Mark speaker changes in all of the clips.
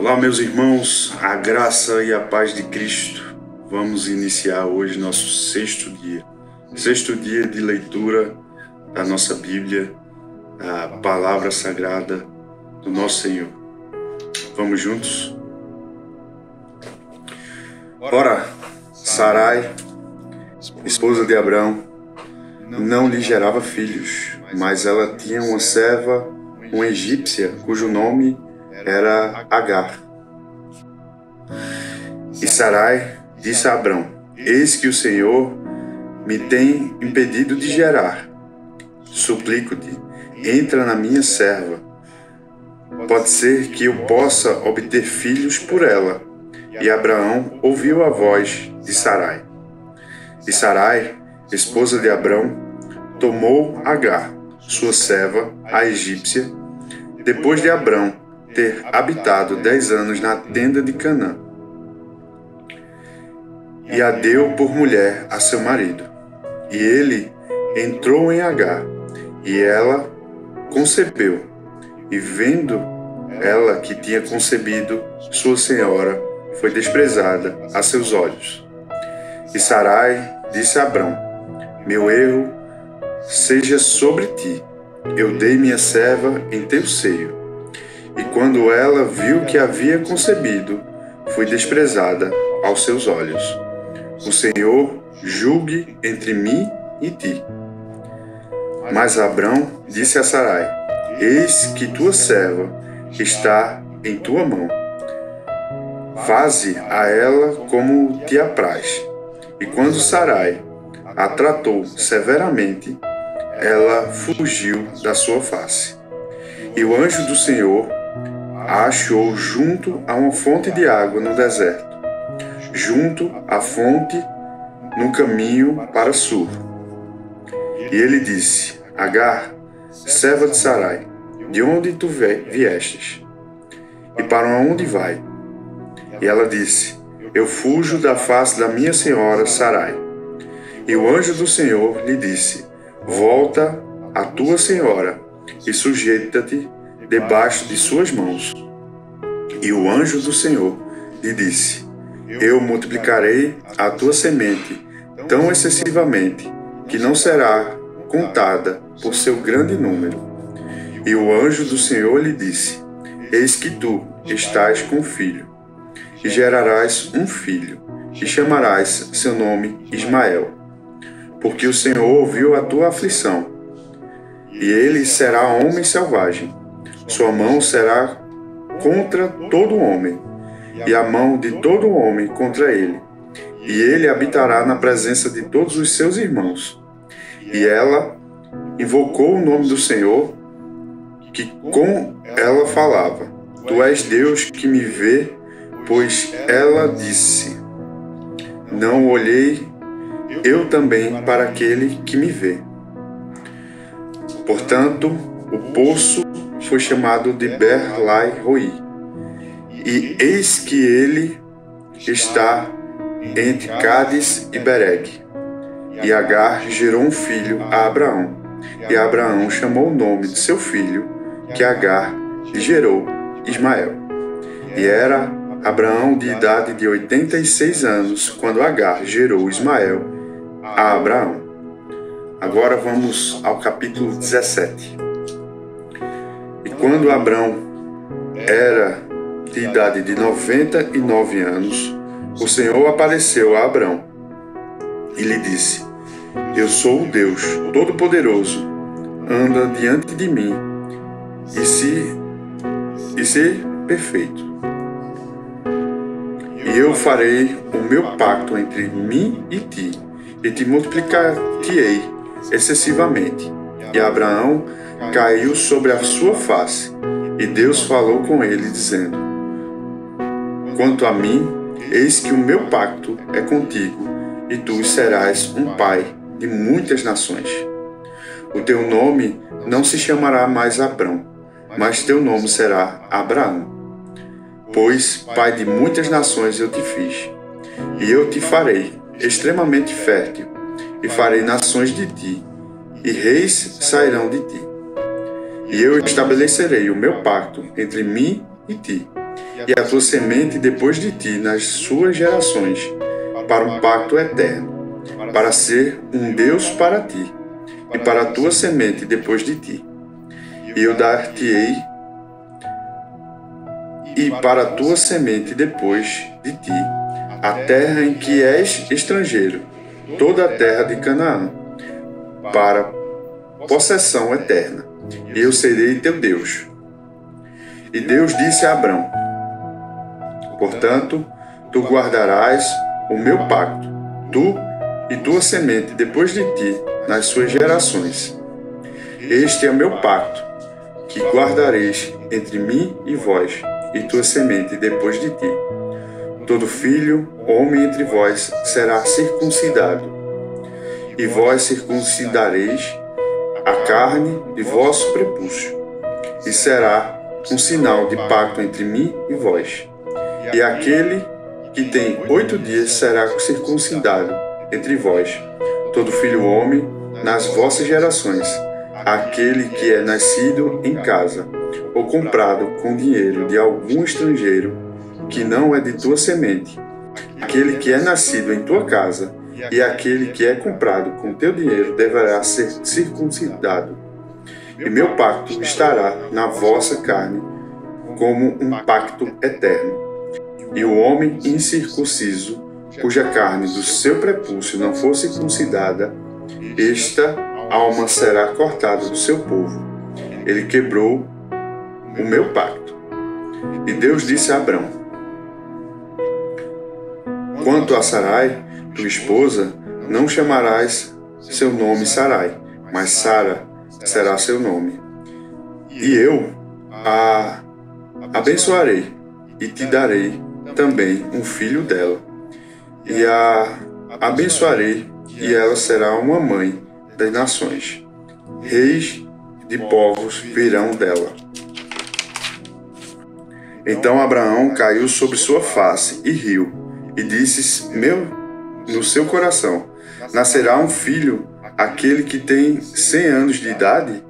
Speaker 1: Olá, meus irmãos, a graça e a paz de Cristo. Vamos iniciar hoje nosso sexto dia de leitura da nossa Bíblia, a palavra sagrada do nosso Senhor. Vamos juntos? Ora, Sarai, esposa de Abrão, não lhe gerava filhos, mas ela tinha uma serva, uma egípcia, cujo nome era Agar. E Sarai disse a Abrão: eis que o Senhor me tem impedido de gerar. Suplico-te, entra na minha serva. Pode ser que eu possa obter filhos por ela. E Abraão ouviu a voz de Sarai. E Sarai, esposa de Abrão, tomou Agar, sua serva, a egípcia, depois de Abrão ter habitado 10 anos na tenda de Canaã, e a deu por mulher a seu marido. E ele entrou em Agar, e ela concebeu, e vendo ela que tinha concebido, sua senhora foi desprezada a seus olhos. E Sarai disse a Abrão: meu erro seja sobre ti, eu dei minha serva em teu seio. E quando ela viu que havia concebido, foi desprezada aos seus olhos. O Senhor julgue entre mim e ti. Mas Abrão disse a Sarai: eis que tua serva está em tua mão. Faze a ela como te apraz. E quando Sarai a tratou severamente, ela fugiu da sua face. E o anjo do Senhor a achou junto a uma fonte de água no deserto, junto à fonte no caminho para Sur. E ele disse: Agar, serva de Sarai, de onde tu viestes? E para onde vai? E ela disse: eu fujo da face da minha senhora Sarai. E o anjo do Senhor lhe disse: volta à tua senhora e sujeita-te debaixo de suas mãos. E o anjo do Senhor lhe disse: eu multiplicarei a tua semente tão excessivamente que não será contada por seu grande número. E o anjo do Senhor lhe disse: eis que tu estás com filho, e gerarás um filho, e chamarás seu nome Ismael, porque o Senhor ouviu a tua aflição. E ele será homem selvagem. Sua mão será contra todo homem, e a mão de todo homem contra ele. E ele habitará na presença de todos os seus irmãos. E ela invocou o nome do Senhor, que com ela falava: tu és Deus que me vê, pois ela disse: não olhei eu também para aquele que me vê. Portanto, o poço foi chamado de Ber-lai-roi. E eis que ele está entre Cádiz e Beregue. E Agar gerou um filho a Abraão. E Abraão chamou o nome de seu filho, que Agar lhe gerou, Ismael. E era Abraão de idade de 86 anos, quando Agar gerou Ismael a Abraão. Agora vamos ao capítulo 17. E quando Abrão era de idade de 99 anos, o Senhor apareceu a Abrão e lhe disse: eu sou o Deus Todo-Poderoso, anda diante de mim e ser perfeito. E eu farei o meu pacto entre mim e ti, e te multiplicar-te-ei excessivamente. E Abraão caiu sobre a sua face, e Deus falou com ele, dizendo: quanto a mim, eis que o meu pacto é contigo, e tu serás um pai de muitas nações. O teu nome não se chamará mais Abrão, mas teu nome será Abraão, pois pai de muitas nações eu te fiz. E eu te farei extremamente fértil, e farei nações de ti, e reis sairão de ti. E eu estabelecerei o meu pacto entre mim e ti, e a tua semente depois de ti nas suas gerações, para um pacto eterno, para ser um Deus para ti, e para a tua semente depois de ti. E eu dar-te-ei, e para a tua semente depois de ti, a terra em que és estrangeiro, toda a terra de Canaã, para possessão eterna, e eu serei teu Deus. E Deus disse a Abrão: portanto, tu guardarás o meu pacto, tu e tua semente depois de ti, nas suas gerações. Este é o meu pacto, que guardareis entre mim e vós, e tua semente depois de ti. Todo filho, homem entre vós, será circuncidado, e vós circuncidareis a carne de vosso prepúcio, e será um sinal de pacto entre mim e vós. E aquele que tem 8 dias será circuncidado entre vós, todo filho homem nas vossas gerações, aquele que é nascido em casa, ou comprado com dinheiro de algum estrangeiro, que não é de tua semente, aquele que é nascido em tua casa, e aquele que é comprado com teu dinheiro deverá ser circuncidado. E meu pacto estará na vossa carne como um pacto eterno. E o homem incircunciso, cuja carne do seu prepúcio não for circuncidada, esta alma será cortada do seu povo. Ele quebrou o meu pacto. E Deus disse a Abrão: quanto a Sarai, tua esposa, não chamarás seu nome Sarai, mas Sara será seu nome. E eu a abençoarei e te darei também um filho dela. E a abençoarei, e ela será uma mãe das nações. Reis de povos virão dela. Então Abraão caiu sobre sua face e riu, e disse no seu coração: nascerá um filho, aquele que tem 100 anos de idade?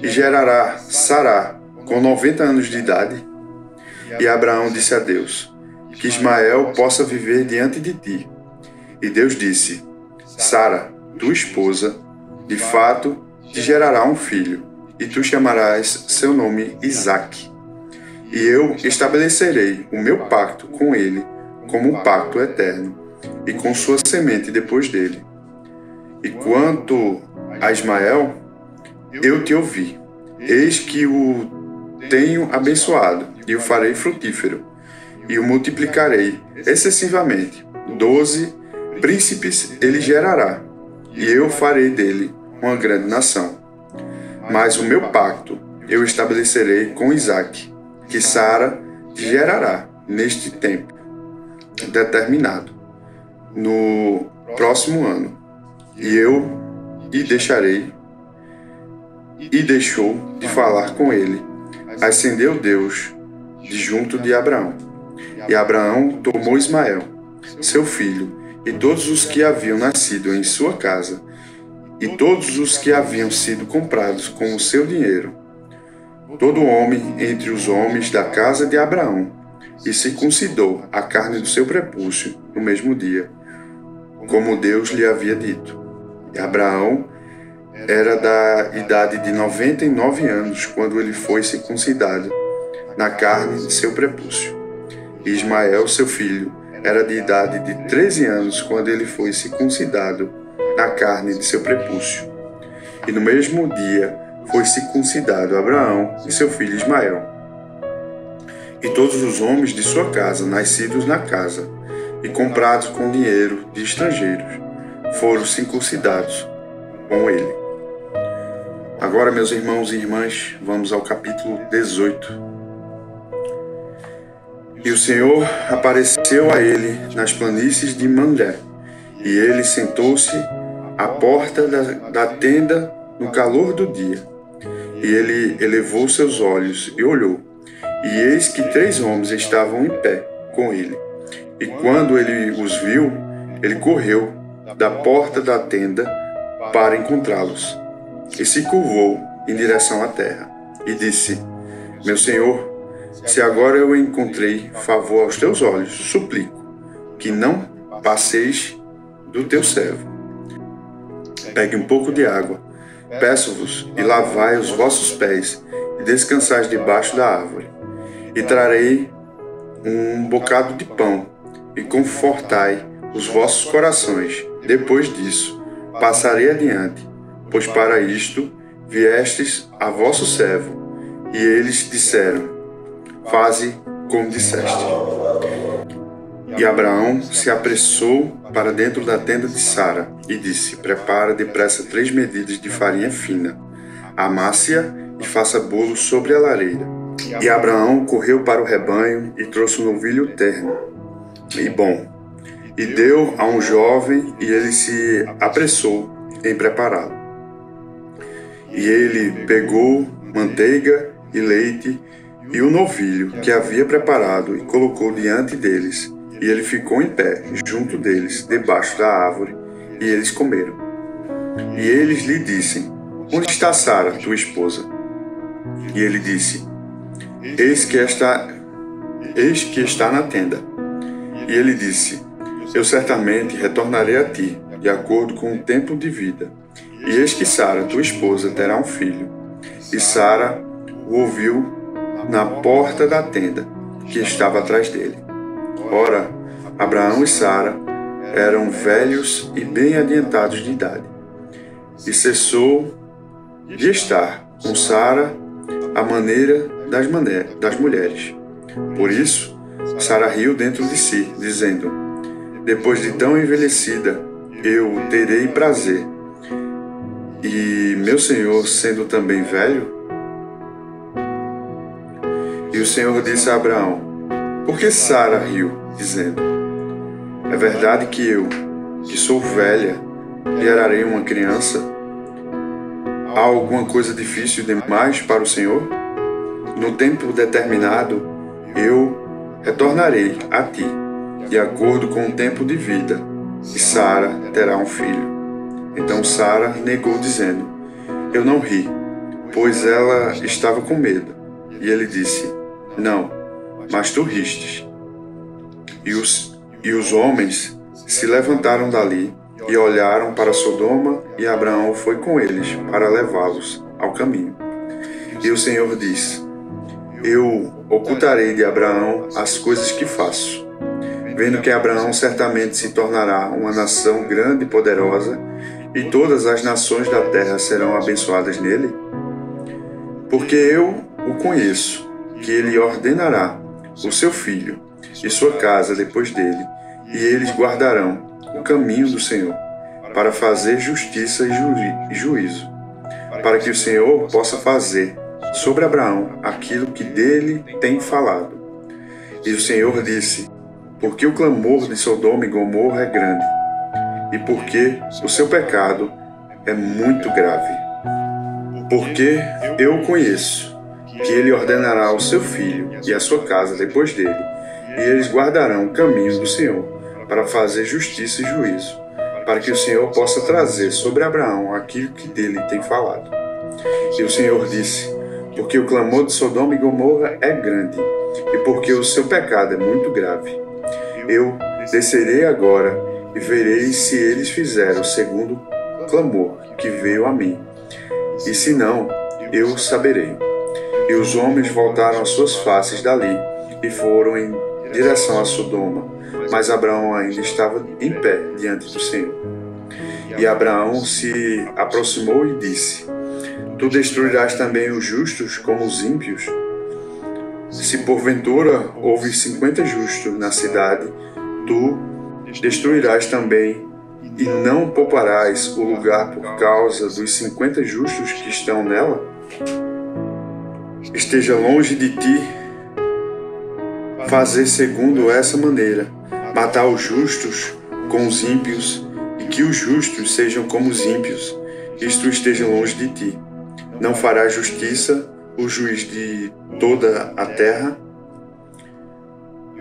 Speaker 1: E gerará Sara com 90 anos de idade? E Abraão disse a Deus: que Ismael possa viver diante de ti. E Deus disse: Sara, tua esposa, de fato te gerará um filho, e tu chamarás seu nome Isaque. E eu estabelecerei o meu pacto com ele como um pacto eterno, e com sua semente depois dele. E quanto a Ismael, eu te ouvi. Eis que o tenho abençoado, e o farei frutífero, e o multiplicarei excessivamente. 12 príncipes ele gerará, e eu farei dele uma grande nação. Mas o meu pacto eu estabelecerei com Isaque, que Sara te gerará neste tempo determinado, no próximo ano. E eu deixarei, e deixou de falar com ele. Ascendeu Deus de junto de Abraão. E Abraão tomou Ismael, seu filho, e todos os que haviam nascido em sua casa, e todos os que haviam sido comprados com o seu dinheiro, todo homem entre os homens da casa de Abraão, e circuncidou a carne do seu prepúcio no mesmo dia, como Deus lhe havia dito. E Abraão era da idade de 99 anos quando ele foi circuncidado na carne de seu prepúcio. E Ismael, seu filho, era de idade de 13 anos quando ele foi circuncidado na carne de seu prepúcio. E no mesmo dia foi circuncidado Abraão e seu filho Ismael. E todos os homens de sua casa, nascidos na casa, e comprados com dinheiro de estrangeiros, foram circuncidados com ele. Agora, meus irmãos e irmãs, vamos ao capítulo 18. E o Senhor apareceu a ele nas planícies de Mamré, e ele sentou-se à porta da tenda no calor do dia. E ele elevou seus olhos e olhou, e eis que 3 homens estavam em pé com ele. E quando ele os viu, ele correu da porta da tenda para encontrá-los, e se curvou em direção à terra, e disse: Meu senhor, se agora eu encontrei favor aos teus olhos, suplico que não passeis do teu servo. Pegue um pouco de água, peço-vos, e lavai os vossos pés, e descansais debaixo da árvore. E trarei um bocado de pão, e confortai os vossos corações. Depois disso, passarei adiante, pois para isto viestes a vosso servo. E eles disseram: faze como disseste. E Abraão se apressou para dentro da tenda de Sara e disse: prepara depressa 3 medidas de farinha fina, amasse-a e faça bolo sobre a lareira. E Abraão correu para o rebanho e trouxe um novilho terno e bom, e deu a um jovem, e ele se apressou em prepará-lo. E ele pegou manteiga e leite e o novilho que havia preparado e colocou diante deles. E ele ficou em pé, junto deles, debaixo da árvore, e eles comeram. E eles lhe dissem: onde está Sara, tua esposa? E ele disse: eis que está na tenda. E ele disse: eu certamente retornarei a ti, de acordo com o tempo de vida. E eis que Sara, tua esposa, terá um filho. E Sara o ouviu na porta da tenda, que estava atrás dele. Ora, Abraão e Sara eram velhos e bem adiantados de idade. E cessou de estar com Sara a maneira das mulheres. Por isso, Sara riu dentro de si, dizendo: depois de tão envelhecida, eu terei prazer. E meu senhor sendo também velho? E o Senhor disse a Abraão: por que Sara riu, dizendo: é verdade que eu, que sou velha, gerarei uma criança? Há alguma coisa difícil demais para o Senhor? No tempo determinado, eu retornarei a ti, de acordo com o tempo de vida, e Sara terá um filho. Então Sara negou, dizendo: eu não ri, pois ela estava com medo. E ele disse: não, mas tu ristes. E os homens se levantaram dali e olharam para Sodoma, e Abraão foi com eles para levá-los ao caminho. E o Senhor disse: eu ocultarei de Abraão as coisas que faço, vendo que Abraão certamente se tornará uma nação grande e poderosa, e todas as nações da terra serão abençoadas nele. Porque eu o conheço, que ele ordenará o seu filho e sua casa depois dele, e eles guardarão o caminho do Senhor, para fazer justiça e juízo, para que o Senhor possa fazer sobre Abraão aquilo que dele tem falado. E o Senhor disse: porque o clamor de Sodoma e Gomorra é grande, e porque o seu pecado é muito grave. Porque eu o conheço, que ele ordenará ao seu filho e à sua casa depois dele, e eles guardarão o caminho do Senhor, para fazer justiça e juízo, para que o Senhor possa trazer sobre Abraão aquilo que dele tem falado. E o Senhor disse: porque o clamor de Sodoma e Gomorra é grande, e porque o seu pecado é muito grave. Eu descerei agora e verei se eles fizeram segundo o clamor que veio a mim, e se não, eu saberei. E os homens voltaram as suas faces dali e foram em direção a Sodoma, mas Abraão ainda estava em pé diante do Senhor. E Abraão se aproximou e disse: tu destruirás também os justos como os ímpios? Se porventura houve 50 justos na cidade, tu destruirás também, e não pouparás o lugar por causa dos 50 justos que estão nela? Esteja longe de ti fazer segundo essa maneira, matar os justos com os ímpios, e que os justos sejam como os ímpios, isto esteja longe de ti. Não fará justiça o juiz de toda a terra?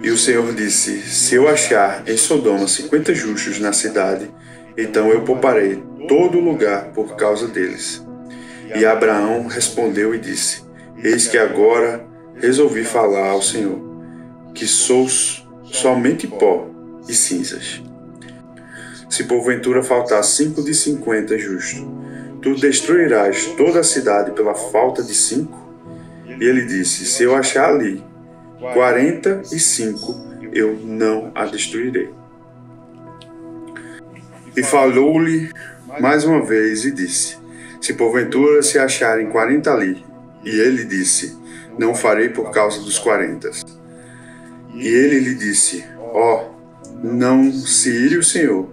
Speaker 1: E o Senhor disse: se eu achar em Sodoma 50 justos na cidade, então eu pouparei todo o lugar por causa deles. E Abraão respondeu e disse: eis que agora resolvi falar ao Senhor, que sou somente pó e cinzas. Se porventura faltar 5 de 50 justos, tu destruirás toda a cidade pela falta de 5? E ele disse: se eu achar ali 45, eu não a destruirei. E falou-lhe mais uma vez e disse: se porventura se acharem 40 ali, e ele disse: não farei por causa dos 40. E ele lhe disse: não se ire o Senhor,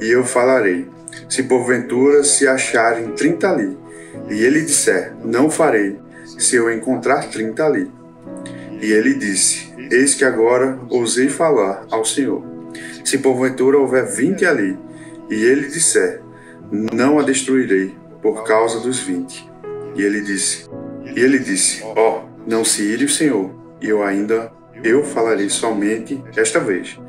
Speaker 1: e eu falarei. Se porventura se acharem 30 ali, e ele disser: não farei, se eu encontrar 30 ali. E ele disse: eis que agora ousei falar ao Senhor. Se porventura houver 20 ali, e ele disser: não a destruirei por causa dos 20. E ele disse: não se ire o Senhor, e eu falarei somente esta vez.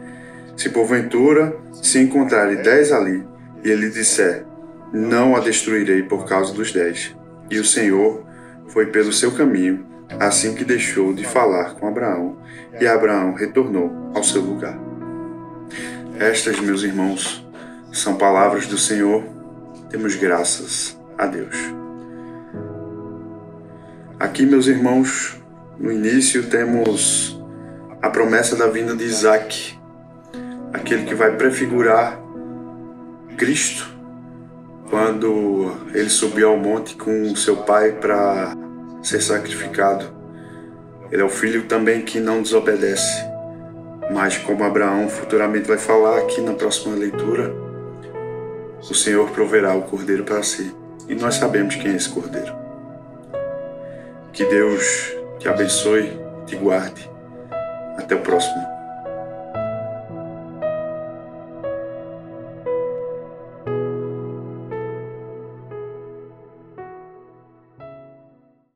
Speaker 1: Se porventura se encontrarem 10 ali, e ele disser: não a destruirei por causa dos 10. E o Senhor foi pelo seu caminho, assim que deixou de falar com Abraão, e Abraão retornou ao seu lugar. Estas, meus irmãos, são palavras do Senhor. Temos graças a Deus. Aqui, meus irmãos, no início temos a promessa da vinda de Isaac, aquele que vai prefigurar Cristo, quando ele subiu ao monte com seu pai para ser sacrificado. Ele é o filho também que não desobedece, mas como Abraão futuramente vai falar aqui na próxima leitura, o Senhor proverá o cordeiro para si. E nós sabemos quem é esse cordeiro. Que Deus te abençoe, te guarde. Até o próximo.